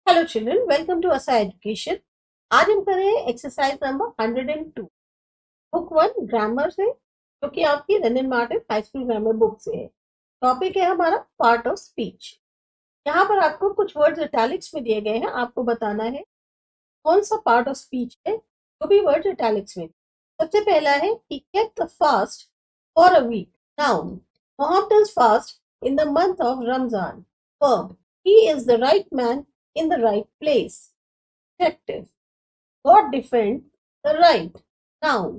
Hello children, welcome to ASA education. आज हम कर रहे हैं एक्सरसाइज नंबर 102, बुक 1 ग्रामर से, जो कि आपकी run Martin high school grammar book से है। टॉपिक है हमारा पार्ट ऑफ स्पीच। यहाँ पर आपको कुछ वर्ड्स इटैलिक्स में दिए गए हैं, आपको बताना है कौन सा पार्ट ऑफ स्पीच है जो भी वर्ड्स इटैलिक्स में। सबसे पहला है he kept the fast for a week. Noun, Mohammed's fast in the month of Ramzan. Verb, he is the right man in the right place. Adjective, God defend the right. Noun,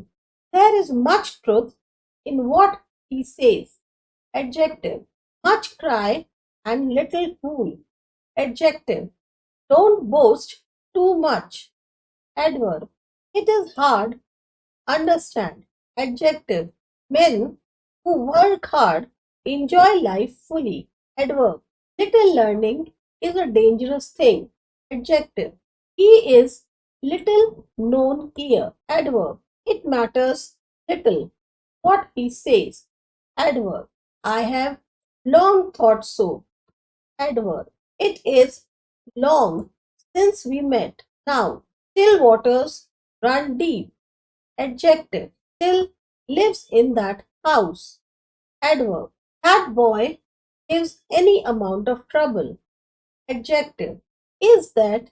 there is much truth in what he says. Adjective, much cry and little cool. Adjective, don't boast too much. Adverb, it is hard. Understand. Adjective, men who work hard enjoy life fully. Adverb, little learning is a dangerous thing. Adjective, he is little known here. Adverb, it matters little what he says. Adverb, I have long thought so. Adverb, it is long since we met. Now, still waters run deep. Adjective, still lives in that house. Adverb, that boy gives any amount of trouble. Adjective, is that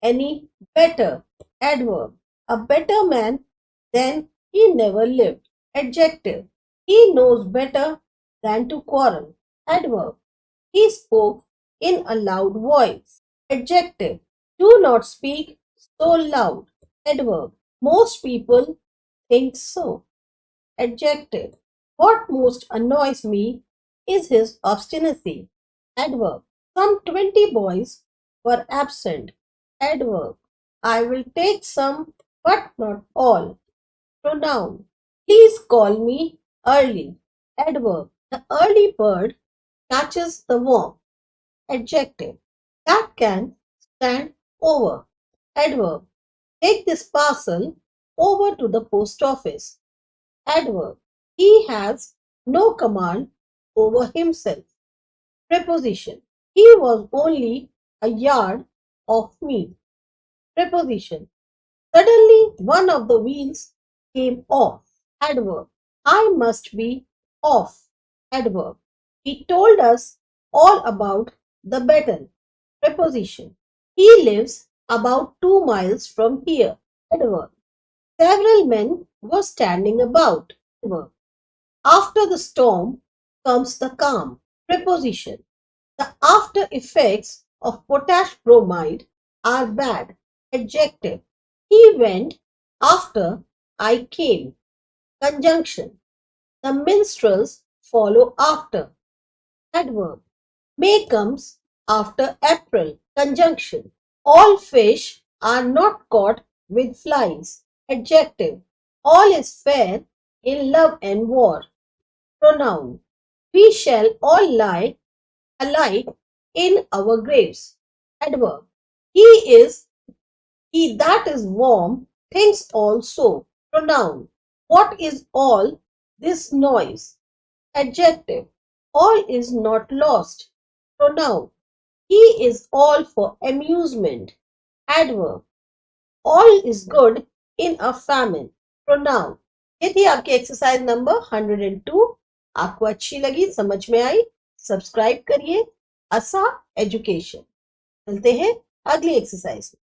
any better? Adverb, a better man than he never lived. Adjective, he knows better than to quarrel. Adverb, he spoke in a loud voice. Adjective, do not speak so loud. Adverb, most people think so. Adjective, what most annoys me is his obstinacy. Adverb, some 20 boys were absent. Adverb, I will take some but not all. Pronoun, please call me early. Adverb, the early bird catches the worm. Adjective, that can stand over. Adverb, take this parcel over to the post office. Adverb, he has no command over himself. Preposition, he was only a yard off me. Preposition, suddenly one of the wheels came off. Adverb, I must be off. Adverb, he told us all about the battle. Preposition, he lives about 2 miles from here. Adverb, several men were standing about. Adverb, after the storm comes the calm. Preposition, the after effects of potash bromide are bad. Adjective, he went after I came. Conjunction, the minstrels follow after. Adverb, May comes after April. Conjunction, all fish are not caught with flies. Adjective, all is fair in love and war. Pronoun, we shall all lie alike in our graves. Adverb, he that is warm thinks also. Pronoun, what is all this noise? Adjective, all is not lost. Pronoun, he is all for amusement. Adverb, all is good in a famine. Pronoun, ये थी आपकी exercise number 102। आपको अच्छी लगी, समझ में आई, subscribe करिए ASA education. मिलते हैं अगली एक्सरसाइज में।